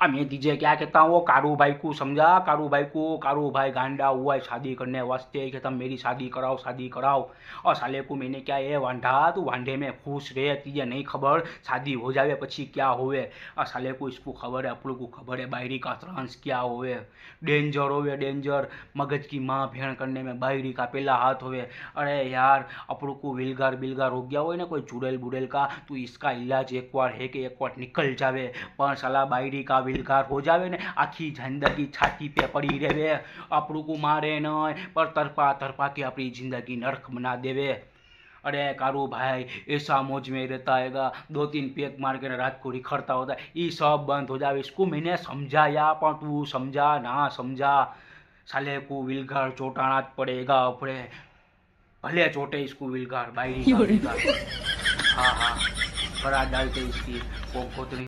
मैं तुझे क्या कहता हूँ, कारू भाई को समझा, कारू भाई को। कारू भाई गांडा हुआ है शादी करने वास्ते कि तुम मेरी शादी कराओ, शादी कराओ। और साले को मैंने क्या ये वांढा, तू वांढे में खुश रहे, तुझे नहीं खबर शादी हो जावे પછી क्या होवे। और साले को इसको खबर है, अपने को खबर है बायरी का ट्रांस क्या होवे, डेंजर होवे डेंजर। मगज की माँ भेड़ करने में बायरी का पहला हाथ होवे। अरे यार अपनों को विलगार बिलगार हो गया हो ना कोई चुड़ैल बुड़ैल का, तो इसका इलाज एक बार है कि एक बार निकल जावे। पर साला बायरी का विलगार हो जावे ने आखी जिंदगी छाती पे पड़ी रहे। अपनों को मारे न पर तरपा तरपा के अपनी जिंदगी नरक बना देवे। अरे कारू भाई ऐसा मौज में रहता हैगा, 2-3 पैक मार के रात को रिखरता होता है, ये सब बंद हो जावे। इसको मैंने समझाया पर तू समझा ना समझा। साले को विलगार चोटाना ज पड़ेगा अपने, भले चोटे इसको विलगार, बायरी का विलगार। हाँ हाँ, करा डालते इसकी कोतरी।